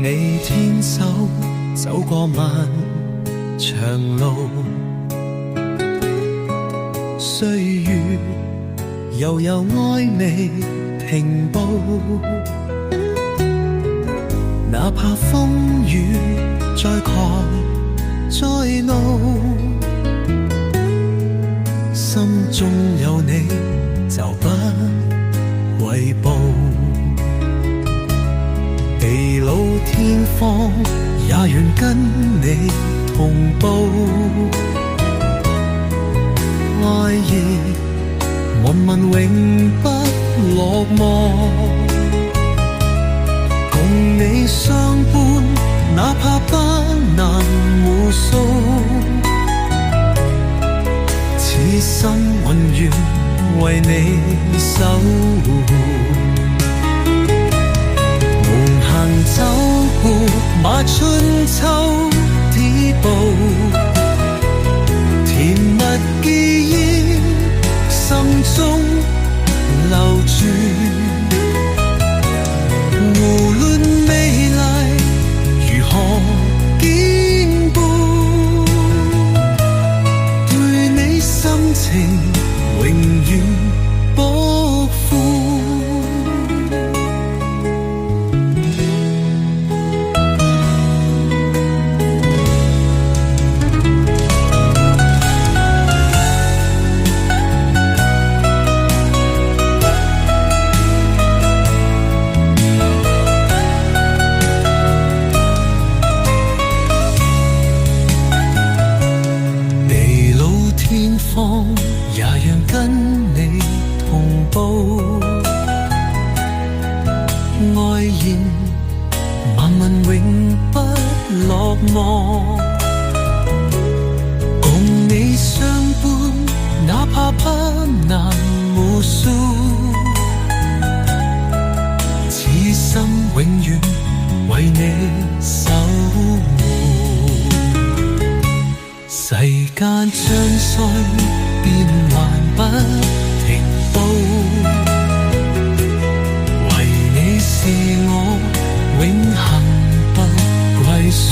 你牽手走過漫長路，歲月悠悠愛未停步，哪怕風雨再狂再怒，心中有你就不為報。地老天荒也願跟你同步，愛意悶悶永不落寞，共你相伴哪怕斑難無數，此生永遠為你守護。走過馬春秋鐵步，甜蜜記憶心中留住，無論未來如何堅固，對你心情永遠不負。也讓跟你同步，愛意漫漫永不落寞，共你相伴哪怕攀難無數，此心永遠為你守護。世間將衰變幻不停步，為你是我永恆不歸宿。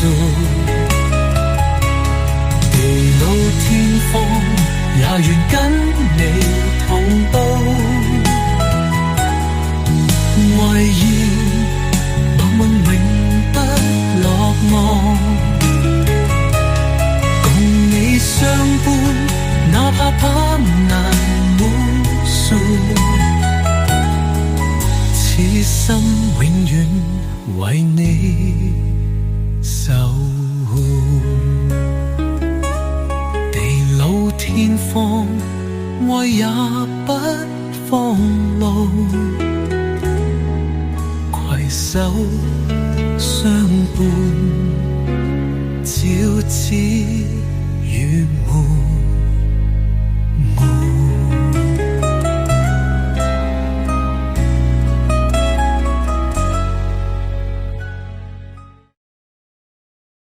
地老天荒也願跟你同步，愛意漫漫永不落寞，相伴哪怕攀難無數，此心永遠為你守護。地老天荒愛也不放路，攜手相伴朝朝雨暮。